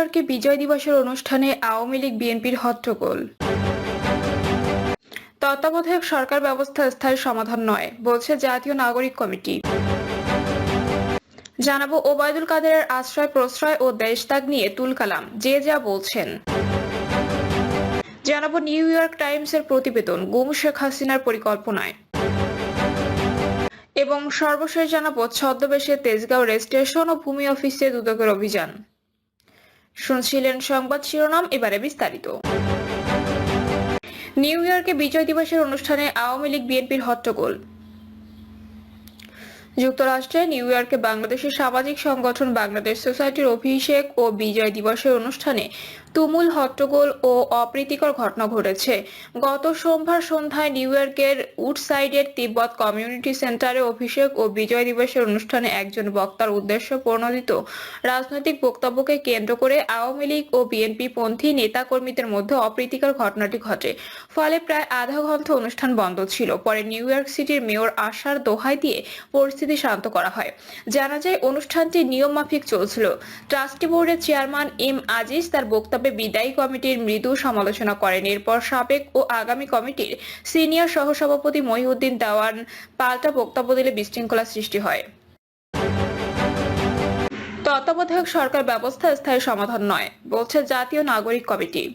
ইয়র্কে বিজয় দিবসের অনুষ্ঠানে আওয়ামী লীগ বিএনপির হট্টগোল। তত্ত্বাবধায়ক সরকার ব্যবস্থা স্থায়ী সমাধান নয় বলছে জাতীয় নাগরিক কমিটি। জানাবো ওবায়দুল কাদেরের আশ্রয় প্রশ্রয় ও দেশত্যাগ নিয়ে তুলকালাম, যে যা বলছেন। জানাবো নিউ ইয়র্ক টাইমসের প্রতিবেদন গুম শেখ হাসিনার পরিকল্পনায়। এবং সর্বশেষ জানাবো ছদ্মবেশে তেজগাঁও রেল স্টেশন ও ভূমি অফিসে দুদকের অভিযান। শুনছিলেন সংবাদ শিরোনাম, এবারে বিস্তারিত। নিউ ইয়র্কে বিজয় দিবসের অনুষ্ঠানে আওয়ামী লীগ বিএনপির হট্টগোল। যুক্তরাষ্ট্রে নিউ ইয়র্কে বাংলাদেশের সামাজিক সংগঠন বাংলাদেশ সোসাইটির অভিষেক ও বিজয় দিবসের অনুষ্ঠানে তুমুল হট্টগোল ও অপ্রীতিকর ঘটনা ঘটেছে। গত সোমবার সন্ধ্যায় নিউ ইয়র্কের উডসাইডের তিব্বত কমিউনিটি সেন্টারে অভিষেক ও বিজয় দিবসের অনুষ্ঠানে একজন বক্তার উদ্দেশ্য প্রণোদিত রাজনৈতিক বক্তব্যকে কেন্দ্র করে আওয়ামী লীগ ও বিএনপি পন্থী নেতাকর্মীদের মধ্যে অপ্রীতিকর ঘটনাটি ঘটে। ফলে প্রায় আধা ঘন্টা অনুষ্ঠান বন্ধ ছিল। পরে নিউ ইয়র্ক সিটির মেয়র আশার দোহাই দিয়ে পরিস্থিতি শান্ত করা হয়। জানা যায় অনুষ্ঠানটি নিয়ম মাফিক চলছিল। ট্রাস্টি বোর্ডের চেয়ারম্যান এম আজিজ তার বক্তব্যে বিদায়ী কমিটির মৃদু সমালোচনা করেন। এরপর সাবেক ও আগামী কমিটির সিনিয়র সহসভাপতি মহিউদ্দিন দেওয়ান পাল্টা বক্তব্য দিলে বিশৃঙ্খলা সৃষ্টি হয়। তত্ত্বাবধায়ক সরকার ব্যবস্থা স্থায়ী সমাধান নয় বলছে জাতীয় নাগরিক কমিটি।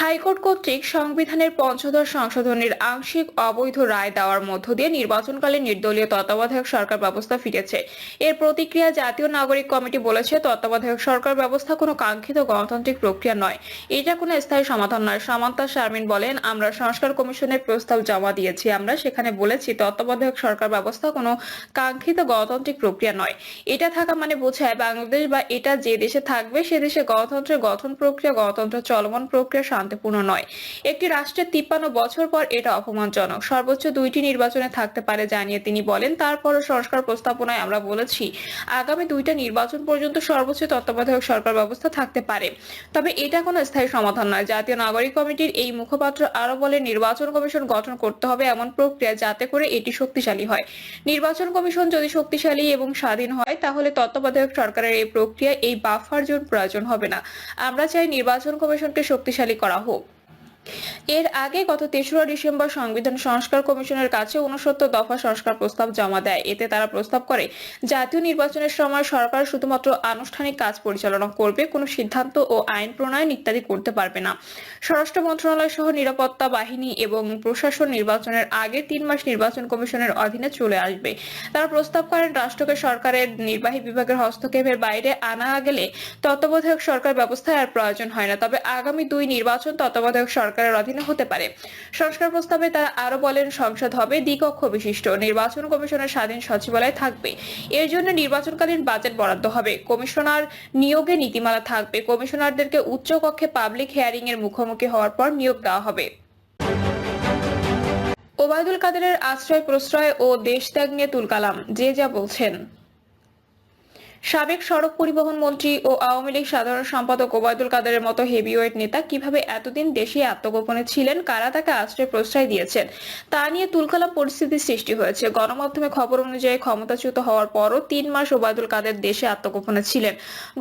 হাইকোর্ট কর্তৃক সংবিধানের পঞ্চদশ সংশোধনের আংশিক অবৈধ রায় দেওয়ার মধ্য দিয়ে নির্বাচনকালে নির্দলীয় তত্ত্বাবধায়ক সরকার ব্যবস্থা ফিরেছে। এর প্রতিক্রিয়া জাতীয় নাগরিক কমিটি বলেছে, তত্ত্বাবধায়ক সরকার ব্যবস্থা কোনো কাঙ্ক্ষিত গণতান্ত্রিক প্রক্রিয়া নয়, এটা কোনো স্থায়ী সমাধান নয়। সামান্তা শারমিন বলেন, আমরা সংস্কার কমিশনের প্রস্তাব জমা দিয়েছি। আমরা সেখানে বলেছি তত্ত্বাবধায়ক সরকার ব্যবস্থা কোনো কাঙ্ক্ষিত গণতান্ত্রিক প্রক্রিয়া নয়। এটা থাকা মানে বোঝায় বাংলাদেশ বা এটা যে দেশে থাকবে সে দেশে গণতন্ত্রের গঠন প্রক্রিয়া, গণতন্ত্র চলমান প্রক্রিয়া শান্তিপূর্ণ নয়। একটি রাষ্ট্রের 53 বছর পর এটা অপমানজনক। সর্বোচ্চ 2টি নির্বাচনে থাকতে পারে জানিয়ে তিনি বলেন, তারপরও সংস্কার প্রস্তাবনায় আমরা বলেছি আগামী 2টা নির্বাচন পর্যন্ত সর্বোচ্চ তত্ত্বাবধায়ক সরকার ব্যবস্থা থাকতে পারে, তবে এটা কোনো স্থায়ী সমাধান নয়। জাতীয় নাগরিক কমিটির এই মুখপাত্র আরো বলেন, নির্বাচন কমিশন গঠন করতে হবে এমন প্রক্রিয়া যাতে করে এটি শক্তিশালী হয়। নির্বাচন কমিশন যদি শক্তিশালী এবং স্বাধীন হয় তাহলে তত্ত্বাবধায়ক সরকারের এই প্রক্রিয়া এই বাফার জোন প্রয়োজন হবে না। আমরা চাই নির্বাচন কমিশনকে শক্তিশালী করা হোক। এর আগে গত 3রা ডিসেম্বর সংবিধান সংস্কার কমিশনের কাছে 69 দফা সংস্কার প্রস্তাব জমা দেয়। এতে তারা প্রস্তাব করে জাতীয় নির্বাচনের সময় সরকার শুধুমাত্র আনুষ্ঠানিক কাজ পরিচালনা করবে, কোনো সিদ্ধান্ত ও আইন প্রণয়ন ইত্যাদি করতে পারবে না। স্বরাষ্ট্র মন্ত্রণালয় সহ নিরাপত্তা বাহিনী এবং প্রশাসন নির্বাচনের আগে 3 মাস নির্বাচন কমিশনের অধীনে চলে আসবে। তারা প্রস্তাব করেন, রাষ্ট্রকে সরকারের নির্বাহী বিভাগের হস্তক্ষেপের বাইরে আনা গেলে তত্ত্বাবধায়ক সরকার ব্যবস্থায় আর প্রয়োজন হয় না, তবে আগামী 2 নির্বাচন তত্ত্বাবধায়ক সরকারের অধীনে হতে পারে। সংস্কার প্রস্তাবে তারা আরো বলেন, সংসদ হবে দ্বিকক্ষ বিশিষ্ট, নির্বাচন কমিশনের স্বাধীন সচিবালয় থাকবে, এর জন্য নির্বাচনকালীন বাজেট বরাদ্দ হবে, কমিশনার নিয়োগে নীতিমালা থাকবে, কমিশনারদেরকে উচ্চ কক্ষে পাবলিক হিয়ারিং এর মুখোমুখি হওয়ার পর নিয়োগ দেওয়া হবে। ওবায়দুল কাদেরের আশ্রয় প্রশ্রয় ও দেশত্যাগ নিয়ে তুলকালাম, যে যা বলছেন। সাবেক সড়ক পরিবহন মন্ত্রী ও আওয়ামী লীগ সাধারণ সম্পাদক ওবায়দুল কাদেরের মতো হেভিওয়েট নেতা কিভাবে এতদিন দেশে আত্মগোপনে ছিলেন, কারা তাকে আশ্রয় প্রশ্রয় দিয়েছেন, তা নিয়ে তুলকালাম পরিস্থিতির সৃষ্টি হয়েছে। গণমাধ্যমে খবর অনুযায়ী ক্ষমতাচ্যুত হওয়ার পরও 3 মাস ওবায়দুল কাদের দেশে আত্মগোপনে ছিলেন।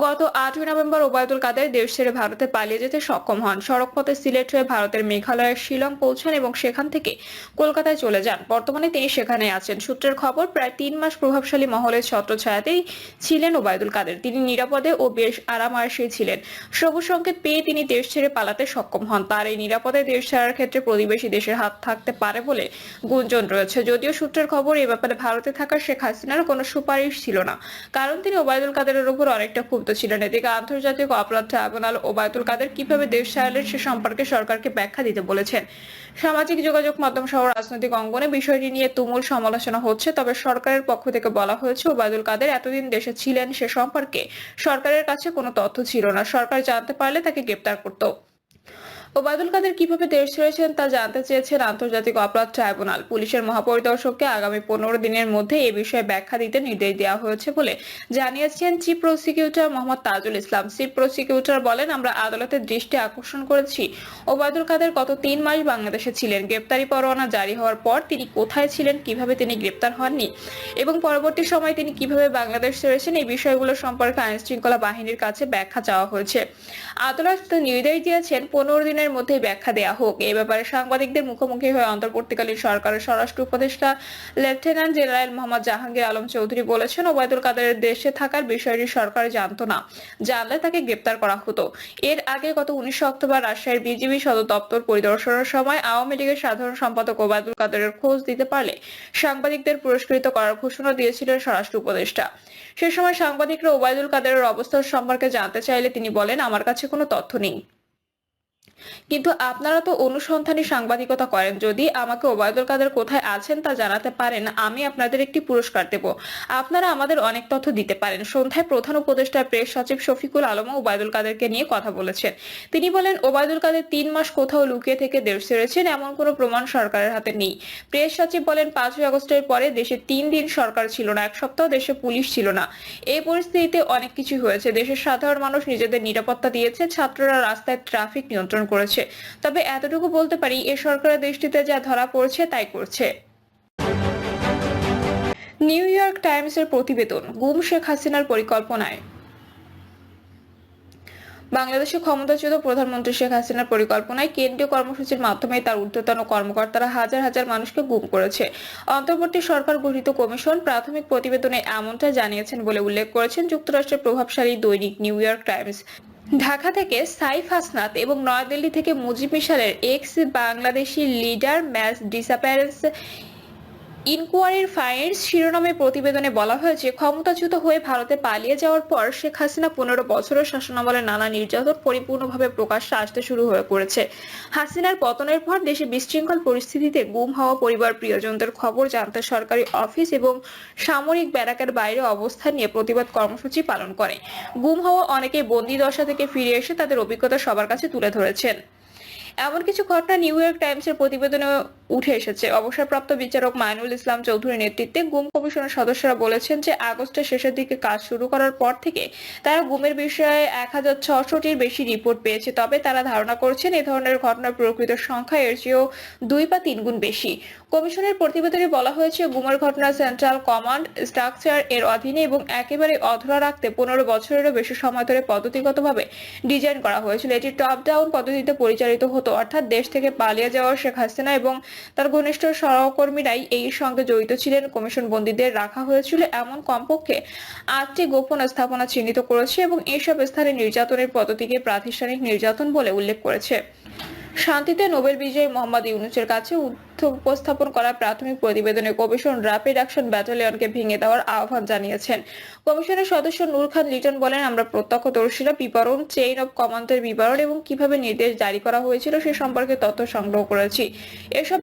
গত 8ই নভেম্বর ওবায়দুল কাদের দেশ ছেড়ে ভারতে পালিয়ে যেতে সক্ষম হন। সড়কপথে সিলেট হয়ে ভারতের মেঘালয়ের শিলং পৌঁছান এবং সেখান থেকে কলকাতায় চলে যান। বর্তমানে তিনি সেখানে আছেন। সূত্রের খবর, প্রায় 3 মাস প্রভাবশালী মহলের ছত্রছায়াতেই ছিলেন ওবায়দুল কাদের। তিনি নিরাপদে ও বেশ আরাম-আয়েশে ছিলেন। সবুজ সংকেত পেয়ে তিনি দেশ ছেড়ে পালাতে সক্ষম হন। তার এই নিরাপদে দেশ ছাড়ার ক্ষেত্রে প্রতিবেশী দেশের হাত থাকতে পারে বলে গুঞ্জন রয়েছে। যদিও সূত্রের খবর, এ ব্যাপারে ভারতে থাকা শেখ হাসিনার কোনো সুপারিশ ছিল না, কারণ তিনি ওবায়দুল কাদেরের উপর অনেকটা ক্ষুব্ধ ছিলেন। এদিকে আন্তর্জাতিক অপরাধ ট্রাইব্যুনাল ওবায়দুল কাদের কিভাবে দেশ ছাড়লেন সে সম্পর্কে সরকারকে ব্যাখ্যা দিতে বলেছেন। সামাজিক যোগাযোগ মাধ্যম সহ রাজনৈতিক অঙ্গনে বিষয়টি নিয়ে তুমুল সমালোচনা হচ্ছে, তবে সরকারের পক্ষ থেকে বলা হয়েছে ওবায়দুল কাদের এতদিন দেশে ছিলেন সে সম্পর্কে সরকারের কাছে কোনো তথ্য ছিল না। সরকার জানতে পারলে তাকে গ্রেপ্তার করত। ওবায়দুল কাদের কিভাবে দেশ ছেড়েছেন তা জানতে চেয়েছেন আন্তর্জাতিক অপরাধ ট্রাইব্যুনাল। পুলিশের মহাপরিদর্শককে আগামী 15 দিনের মধ্যে এ বিষয়ে ব্যাখ্যা দিতে নির্দেশ দেওয়া হয়েছে বলে জানিয়েছেন chief prosecutor Mohammad Tajul Islam. Chief prosecutor বলেন, আমরা আদালতের দৃষ্টি আকর্ষণ করেছি ওবায়দুল কাদের গত 3 মাস বাংলাদেশে ছিলেন। গ্রেপ্তারি পরোয়ানা জারি হওয়ার পর তিনি কোথায় ছিলেন, কিভাবে তিনি গ্রেপ্তার হননি এবং পরবর্তী সময়ে তিনি কিভাবে বাংলাদেশ ছেড়েছেন, এই বিষয়গুলো সম্পর্কে আইন শৃঙ্খলা বাহিনীর কাছে ব্যাখ্যা চাওয়া হয়েছে। আদালত নির্দেশ দিয়েছেন 15 দিনের মধ্যে ব্যাখ্যা দেয়া হোক। এই ব্যাপারে সাংবাদিকদের মুখোমুখি হয়ে অন্তর্বর্তীকালীন সরকারের স্বরাষ্ট্র উপদেষ্টা লেফটেন্যান্ট জেনারেল মোহাম্মদ জাহাঙ্গীর আলম চৌধুরী বলেছেন, ওবায়দুল কাদেরের দেশে থাকার বিষয়টি সরকার জানতো না, জানলে তাকে গ্রেপ্তার করা হতো। এর আগে গত 19 অক্টোবর রাজশাহীর বিজিবি সদর দপ্তর পরিদর্শনের সময় আওয়ামী লীগের সাধারণ সম্পাদক ওবায়দুল কাদেরের খোঁজ দিতে পারলে সাংবাদিকদের পুরস্কৃত করার ঘোষণা দিয়েছিলেন স্বরাষ্ট্র উপদেষ্টা। সে সময় সাংবাদিকরা ওবায়দুল কাদেরের অবস্থা সম্পর্কে জানতে চাইলে তিনি বলেন, আমার কাছে কোনো তথ্য নেই, কিন্তু আপনারা তো অনুসন্ধানী সাংবাদিকতা করেন, যদি আমাকে ওবায়দুল কাদের কোথায় আছেন তা জানাতে পারেন, আমি আপনাদের একটি পুরস্কার দেব। আপনারা আমাদের অনেক তথ্য দিতে পারেন। সন্ধ্যায় প্রধান উপদেষ্টা প্রেস সচিব শফিকুল আলম ওবায়দুল কাদেরকে নিয়ে কথা বলেছেন। তিনি বলেন, ওবায়দুল কাদের 3 মাস কোথাও লুকিয়ে থেকে দেশ ছেড়েছেন এমন কোনো প্রমাণ সরকারের হাতে নেই। প্রেস সচিব বলেন, 5 আগস্টের পরে দেশে 3 দিন সরকার ছিল না, 1 সপ্তাহ দেশে পুলিশ ছিল না। এই পরিস্থিতিতে অনেক কিছু হয়েছে। দেশের সাধারণ মানুষ নিজেদের নিরাপত্তা দিয়েছে, ছাত্ররা রাস্তায় ট্রাফিক নিয়ন্ত্রণ করেছে। তবে এতটুকু বলতে পারি, এ সরকারের দৃষ্টিতে যা ধরা পড়ছে তাই করছে। নিউ ইয়র্ক টাইমসের প্রতিবেদন, গুম শেখ হাসিনার পরিকল্পনায়। বাংলাদেশে ক্ষমতাচ্যুত প্রধানমন্ত্রী শেখ হাসিনার পরিকল্পনায় কেন্দ্রীয় কর্মসূচির মাধ্যমে তার ঊর্ধ্বতন কর্মকর্তারা হাজার হাজার মানুষকে গুম করেছে। অন্তর্বর্তী সরকার গঠিত কমিশন প্রাথমিক প্রতিবেদনে এমনটা জানিয়েছেন বলে উল্লেখ করেছেন যুক্তরাষ্ট্রের প্রভাবশালী দৈনিক নিউ ইয়র্ক টাইমস। ঢাকা থেকে সাইফ হাসনাত এবং নয়াদিল্লি থেকে মুজিব মিসালের ex Bangladeshi leader mass disappearance ইনকোয়ারির ফাইন্ডস শিরোনামে প্রতিবেদনে বলা হয়েছে, ক্ষমতাচ্যুত হয়ে ভারতে পালিয়ে যাওয়ার পর শেখ হাসিনা 15 বছরের শাসনামলে নানা নির্যাতন পরিপূর্ণভাবে প্রকাশ্যে আসতে শুরু হয়ে পড়েছে। হাসিনার পতনের পর দেশে বিশৃঙ্খল পরিস্থিতিতে গুম হওয়া পরিবার প্রিয়জনদের খবর জানতে সরকারি অফিস এবং সামরিক ব্যারাকের বাইরে অবস্থান নিয়ে প্রতিবাদ কর্মসূচি পালন করে। গুম হওয়া অনেকে বন্দী দশা থেকে ফিরে এসে তাদের অভিজ্ঞতা সবার কাছে তুলে ধরেছেন। এমন কিছু ঘটনা নিউ ইয়র্ক টাইমসের প্রতিবেদনে উঠে এসেছে। অবসরপ্রাপ্ত বিচারক মাইনুল ইসলাম চৌধুরীর নেতৃত্বে গুম কমিশনের সদস্যরা বলেছেন যে আগস্টের শেষের দিকে কাজ শুরু করার পর থেকে তারা গুমের বিষয়ে 1600টির বেশি রিপোর্ট পেয়েছে। তবে তারা ধারণা করছেন এই ধরনের ঘটনার প্রকৃত সংখ্যা এর চেয়েও 2 বা 3 গুণ বেশি। কমিশনের প্রতিবেদনে বলা হয়েছে, গুমের ঘটনা সেন্ট্রাল কমান্ড স্ট্রাকচার এর অধীনে এবং একেবারে অধরা রাখতে 15 বছরেরও বেশি সময় ধরে পদ্ধতিগতভাবে ডিজাইন করা হয়েছিল। এটি টপ ডাউন পদ্ধতিতে পরিচালিত হতো, অর্থাৎ দেশ থেকে পালিয়ে যাওয়া শেখ হাসিনা এবং তার ঘনিষ্ঠ সহকর্মীরাই এই সঙ্গে জড়িত ছিলেন। কমিশন বন্দীদের রাখা হয়েছিল এমন কমপক্ষে 8টি গোপন স্থাপনা চিহ্নিত করেছে এবং এইসব স্থানে নির্যাতনের পদ্ধতিকে প্রাতিষ্ঠানিক নির্যাতন বলে উল্লেখ করেছে। শান্তিতে নোবেল বিজয়ী মোহাম্মদ ইউনূসের কাছে উপস্থাপন করা প্রাথমিক প্রতিবেদনে কমিশন র্যাপিড অ্যাকশন ব্যাটালিয়নকে ভেঙে দেওয়ার আহ্বান জানিয়েছেন। কমিশনের সদস্য নূর খান লিটন বলেন, আমরা প্রত্যক্ষদর্শীরা বিবরণ, চেইন অব কমান্ডের বিবরণ এবং কিভাবে নির্দেশ জারি করা হয়েছিল সে সম্পর্কে তথ্য সংগ্রহ করেছি। এসব